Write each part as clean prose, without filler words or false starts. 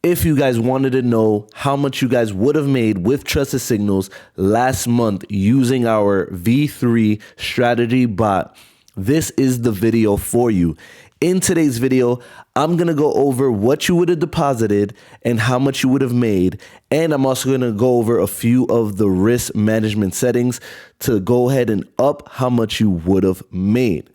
if you guys wanted to know how much you guys would have made with Trusted Signals last month using our V3 strategy bot, this is the video for you. In today's video, I'm going to go over what you would have deposited and how much you would have made. And I'm also going to go over a few of the risk management settings to go ahead and up how much you would have made.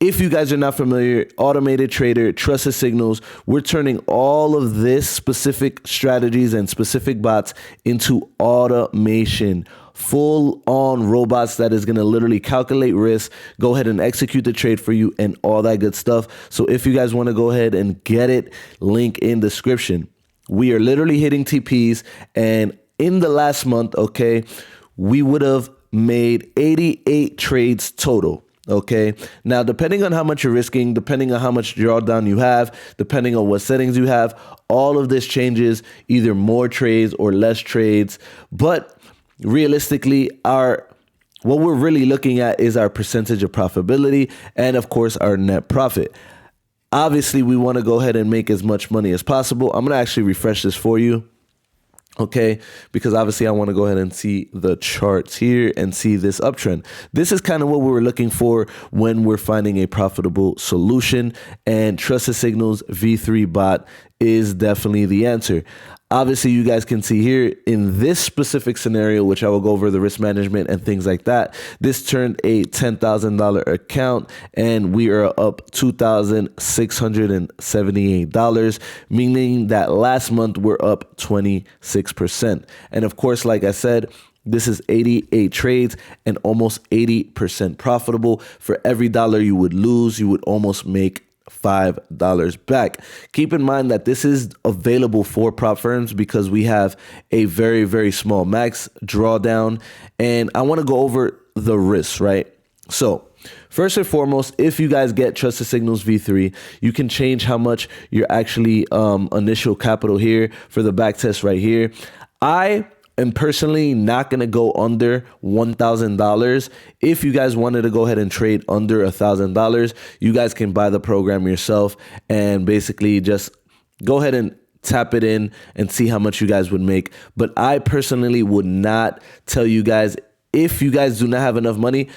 If you guys are not familiar, Automated Trader, Trusted Signals, we're turning all of this specific strategies and specific bots into automation. Full on robots that is going to literally calculate risk, go ahead and execute the trade for you and all that good stuff. So if you guys want to go ahead and get it, link in description. We are literally hitting TPs, and in the last month, okay, we would have made 88 trades total. Okay. Now, depending on how much you're risking, depending on how much drawdown you have, depending on what settings you have, all of this changes, either more trades or less trades. But realistically, what we're really looking at is our percentage of profitability and, of course, our net profit. Obviously, we want to go ahead and make as much money as possible. I'm going to actually refresh this for you. Okay, because obviously I want to go ahead and see the charts here and see this uptrend. This is kind of what we were looking for when we're finding a profitable solution, and Trusted Signals V3 bot is definitely the answer. Obviously, you guys can see here in this specific scenario, which I will go over the risk management and things like that. This turned a $10,000 account and we are up $2,678, meaning that last month we're up 26%. And of course, like I said, this is 88 trades and almost 80% profitable. For every dollar you would lose, you would almost make $5 back. Keep in mind that this is available for prop firms because we have a very, very small max drawdown. And I want to go over the risks, right? So first and foremost, if you guys get Trusted Signals V3, you can change how much your actually initial capital here for the back test right here. I am personally not going to go under $1,000. If you guys wanted to go ahead and trade under $1,000, you guys can buy the program yourself and basically just go ahead and tap it in and see how much you guys would make. But I personally would not tell you guys, if you guys do not have enough money,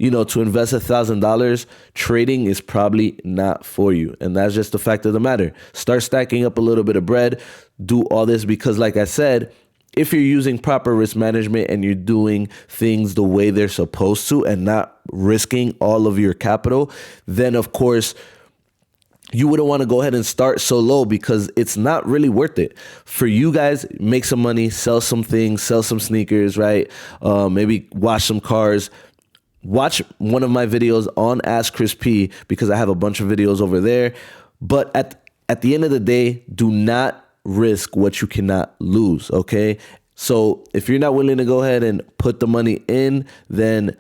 to invest $1,000, trading is probably not for you. And that's just the fact of the matter. Start stacking up a little bit of bread, do all this because, like I said, if you're using proper risk management and you're doing things the way they're supposed to and not risking all of your capital, then of course you wouldn't want to go ahead and start so low because it's not really worth it. For you guys, make some money, sell some things, sell some sneakers, right? Maybe wash some cars. Watch one of my videos on Ask Chris P because I have a bunch of videos over there. But at the end of the day, do not risk what you cannot lose, okay? So if you're not willing to go ahead and put the money in, then,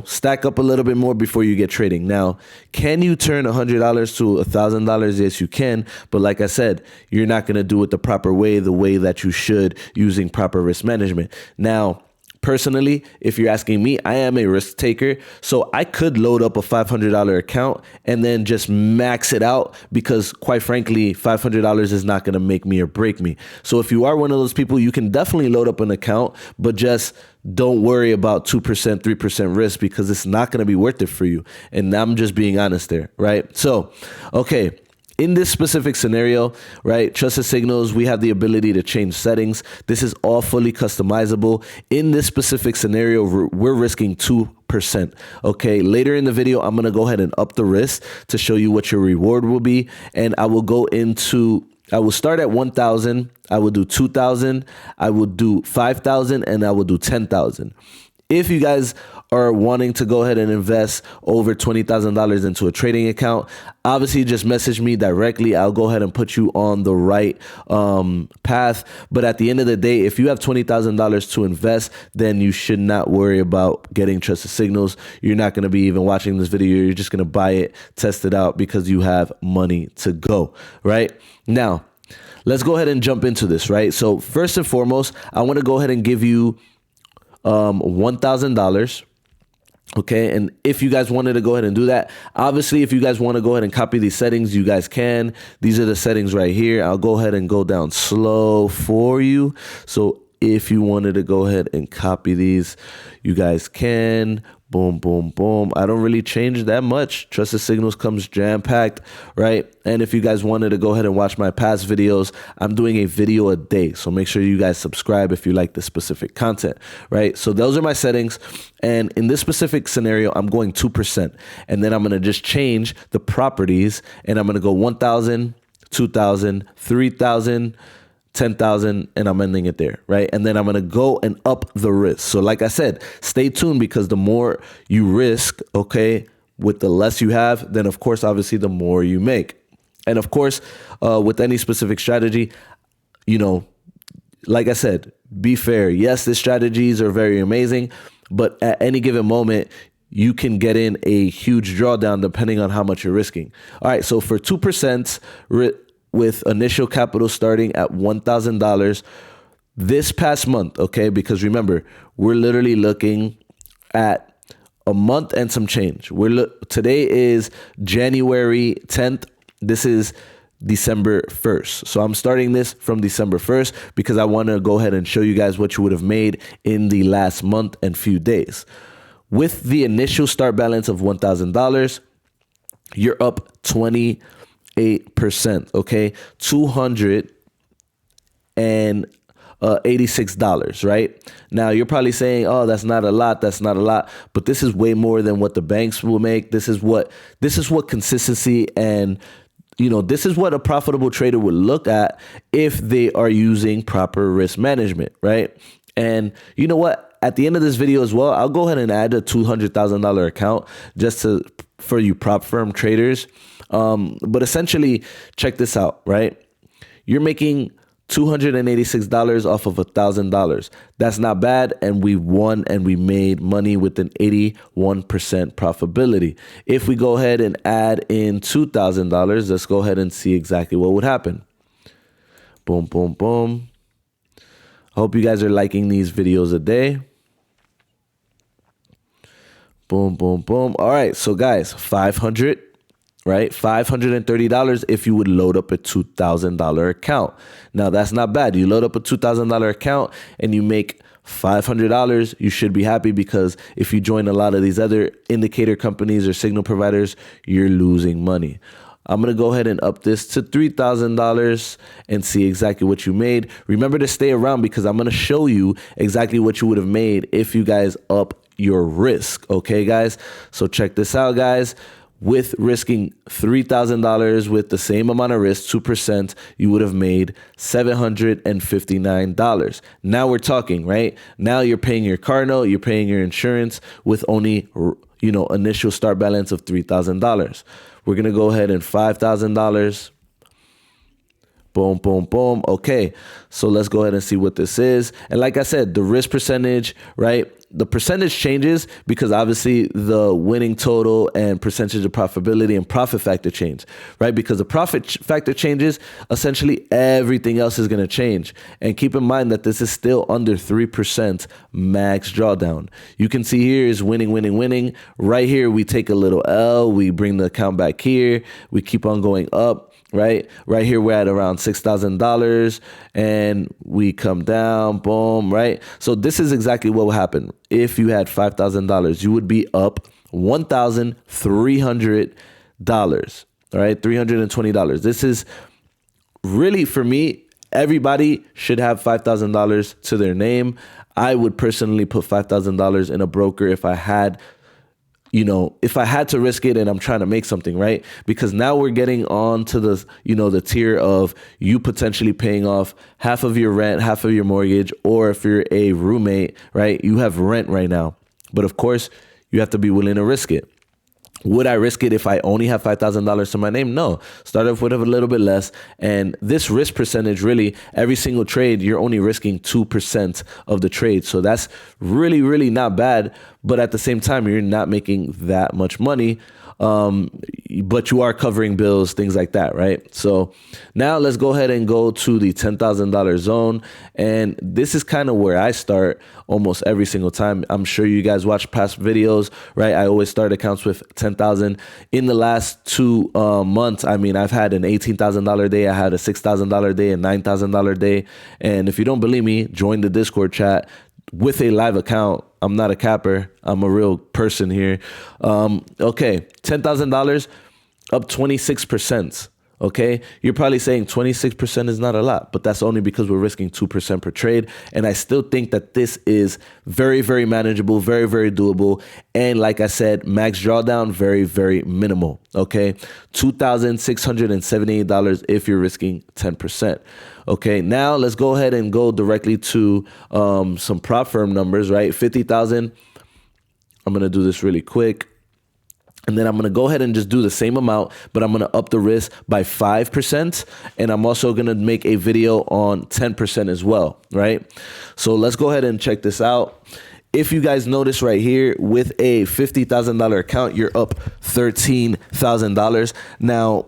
stack up a little bit more before you get trading. Now, can you turn $100 to $1,000? Yes, you can. But like I said, you're not going to do it the proper way, the way that you should, using proper risk management. Now, personally, if you're asking me, I am a risk taker, so I could load up a $500 account and then just max it out because, quite frankly, $500 is not going to make me or break me. So if you are one of those people, you can definitely load up an account, but just don't worry about 2%, 3% risk because it's not going to be worth it for you. And I'm just being honest there, right? So, okay. In this specific scenario, right, Trusted Signals, we have the ability to change settings. This is all fully customizable. In this specific scenario, we're risking 2%. Okay, later in the video, I'm going to go ahead and up the risk to show you what your reward will be. And I will start at 1,000. I will do 2,000. I will do 5,000 and I will do 10,000. If you guys are wanting to go ahead and invest over $20,000 into a trading account, obviously just message me directly. I'll go ahead and put you on the right path. But at the end of the day, if you have $20,000 to invest, then you should not worry about getting Trusted Signals. You're not going to be even watching this video. You're just going to buy it, test it out because you have money to go, right? Now, let's go ahead and jump into this, right? So first and foremost, I want to go ahead and give you $1,000. Okay, and if you guys wanted to go ahead and do that, obviously, if you guys want to go ahead and copy these settings, you guys can. These are the settings right here. I'll go ahead and go down slow for you. So if you wanted to go ahead and copy these, you guys can. Boom, boom, boom. I don't really change that much. Trusted Signals comes jam-packed, right? And if you guys wanted to go ahead and watch my past videos, I'm doing a video a day. So make sure you guys subscribe if you like this specific content, right? So those are my settings. And in this specific scenario, I'm going 2%. And then I'm going to just change the properties. And I'm going to go 1,000, 2,000, 3,000, 10,000, and I'm ending it there, right? And then I'm going to go and up the risk. So like I said, stay tuned, because the more you risk, okay, with the less you have, then of course, obviously, the more you make. And of course, with any specific strategy, you know, like I said, be fair. Yes, the strategies are very amazing, but at any given moment, you can get in a huge drawdown depending on how much you're risking. All right, so for 2%, with initial capital starting at $1,000 this past month, okay? Because remember, we're literally looking at a month and some change. Today is January 10th. This is December 1st. So I'm starting this from December 1st because I want to go ahead and show you guys what you would have made in the last month and few days. With the initial start balance of $1,000, you're up 28%, okay? $286, right? Now you're probably saying, oh, that's not a lot, but this is way more than what the banks will make. This is what consistency and, you know, this is what a profitable trader would look at if they are using proper risk management, right? And you know what? At the end of this video as well, I'll go ahead and add a $200,000 account just for you prop firm traders. But essentially, check this out, right? You're making $286 off of $1,000. That's not bad. And we won and we made money with an 81% profitability. If we go ahead and add in $2,000, let's go ahead and see exactly what would happen. Boom, boom, boom. I hope you guys are liking these videos a day. Boom, boom, boom. All right. So guys, 500, right? $530 if you would load up a $2,000 account. Now that's not bad. You load up a $2,000 account and you make $500. You should be happy, because if you join a lot of these other indicator companies or signal providers, you're losing money. I'm going to go ahead and up this to $3,000 and see exactly what you made. Remember to stay around, because I'm going to show you exactly what you would have made if you guys up your risk. Okay, guys? So check this out, guys. With risking $3,000 with the same amount of risk, 2%, you would have made $759. Now we're talking, right? Now you're paying your car note, you're paying your insurance with only, you know, initial start balance of $3,000. We're going to go ahead and $5,000. Boom, boom, boom. Okay, so let's go ahead and see what this is. And like I said, the risk percentage, right? The percentage changes because obviously the winning total and percentage of profitability and profit factor change, right? Because the profit factor changes, essentially everything else is going to change. And keep in mind that this is still under 3% max drawdown. You can see here is winning, winning, winning. Right here, we take a little L. We bring the account back here. We keep on going up. Right here, we're at around $6,000 and we come down, boom, right? So this is exactly what will happen. If you had $5,000, you would be up $1,300, all right? $320. This is really, for me, everybody should have $5,000 to their name. I would personally put $5,000 in a broker if I had, you know, if I had to risk it and I'm trying to make something, right? Because now we're getting on to the, you know, the tier of you potentially paying off half of your rent, half of your mortgage, or if you're a roommate, right? You have rent right now. But of course, you have to be willing to risk it. Would I risk it if I only have $5,000 to my name? No. Start off with a little bit less. And this risk percentage, really, every single trade, you're only risking 2% of the trade. So that's really, really not bad. But at the same time, you're not making that much money. but you are covering bills, things like that, right? So now let's go ahead and go to the $10,000 zone. And this is kind of where I start almost every single time. I'm sure you guys watch past videos, right? I always start accounts with 10,000. In the last 2 months, I mean, I've had an $18,000 day. I had a $6,000 day, a $9,000 day. And if you don't believe me, join the Discord chat with a live account. I'm not a capper. I'm a real person here. Okay, $10,000 up 26%. Okay, you're probably saying 26% is not a lot, but that's only because we're risking 2% per trade. And I still think that this is very, very manageable, very, very doable. And like I said, max drawdown, very, very minimal. Okay, $2,678 if you're risking 10%. Okay, now let's go ahead and go directly to some prop firm numbers, right? 50,000. I'm going to do this really quick. And then I'm going to go ahead and just do the same amount, but I'm going to up the risk by 5%. And I'm also going to make a video on 10% as well, right? So let's go ahead and check this out. If you guys notice right here, with a $50,000 account, you're up $13,000. Now,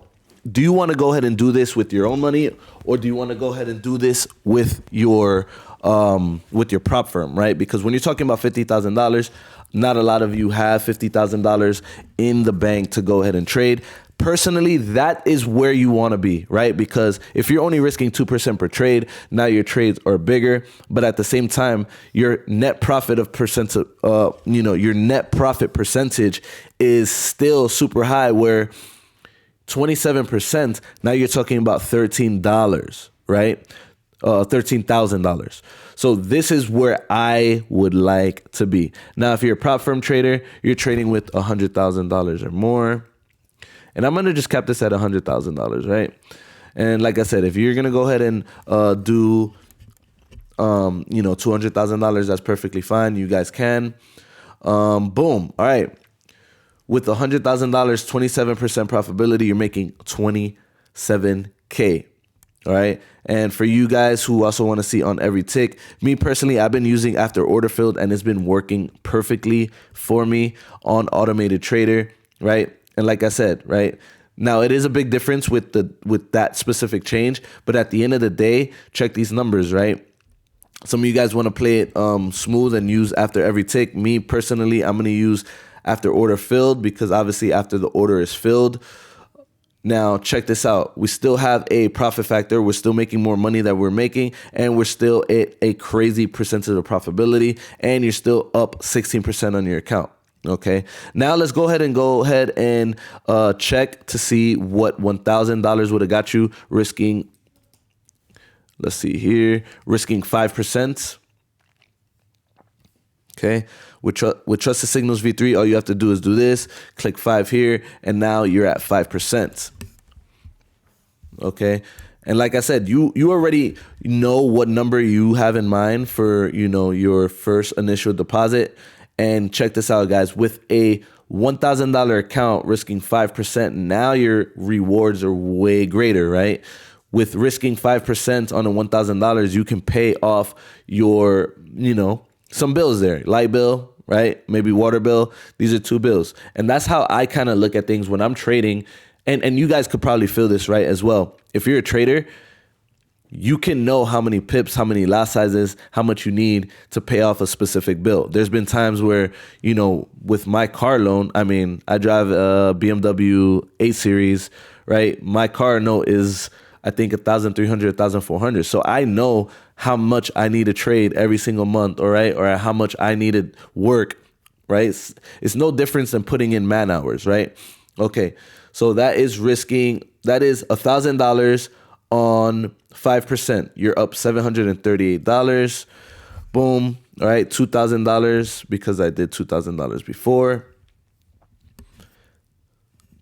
do you want to go ahead and do this with your own money, or do you want to go ahead and do this with your prop firm, right? Because when you're talking about $50,000, not a lot of you have $50,000 in the bank to go ahead and trade. Personally, that is where you want to be, right? Because if you're only risking 2% per trade, now your trades are bigger, but at the same time, your net profit your net profit percentage is still super high, where 27%, now you're talking about $13, right? $13,000. So this is where I would like to be. Now, if you're a prop firm trader, you're trading with $100,000 or more. And I'm going to just cap this at $100,000, right? And like I said, if you're going to go ahead and do $200,000, that's perfectly fine. You guys can. Boom. All right. With $100,000, 27% profitability, you're making $27K. All right. And for you guys who also want to see on every tick, me personally, I've been using after order filled, and it's been working perfectly for me on automated trader. Right. And like I said, right now, it is a big difference with that specific change. But at the end of the day, check these numbers. Right. Some of you guys want to play it smooth and use after every tick. Me personally, I'm going to use after order filled, because obviously after the order is filled. Now, check this out. We still have a profit factor. We're still making more money that we're making, and we're still at a crazy percentage of profitability, and you're still up 16% on your account. Okay. Now let's go ahead and check to see what $1,000 would have got you risking. Let's see here, risking 5%. Okay. With TrustedSignals V3, all you have to do is do this, click 5 here, and now you're at 5%. Okay. And like I said, you already know what number you have in mind for, your first initial deposit. And check this out, guys. With a $1,000 account risking 5%, now your rewards are way greater, right? With risking 5% on a $1,000, you can pay off your, some bills there, light bill, right? Maybe water bill. These are 2 bills. And that's how I kind of look at things when I'm trading. And you guys could probably feel this, right, as well. If you're a trader, you can know how many pips, how many lot sizes, how much you need to pay off a specific bill. There's been times where, with my car loan, I drive a BMW 8 Series, right? My car note is, I think, $1,300, $1,400. So I know how much I need to trade every single month, all right? Or how much I needed work, right? It's no difference than putting in man hours, right? Okay, so that is $1,000 on 5%. You're up $738. Boom. All right, $2,000 because I did $2,000 before.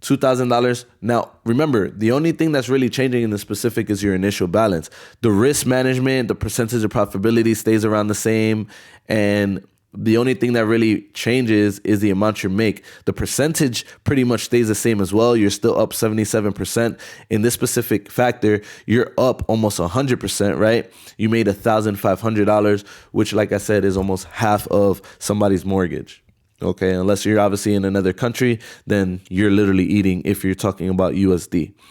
$2,000. Now, remember, the only thing that's really changing in the specific is your initial balance. The risk management, the percentage of profitability stays around the same. And the only thing that really changes is the amount you make. The percentage pretty much stays the same as well. You're still up 77%. In this specific factor, you're up almost 100%, right? You made $1,500, which, like I said, is almost half of somebody's mortgage. Okay, unless you're obviously in another country, then you're literally eating if you're talking about USD.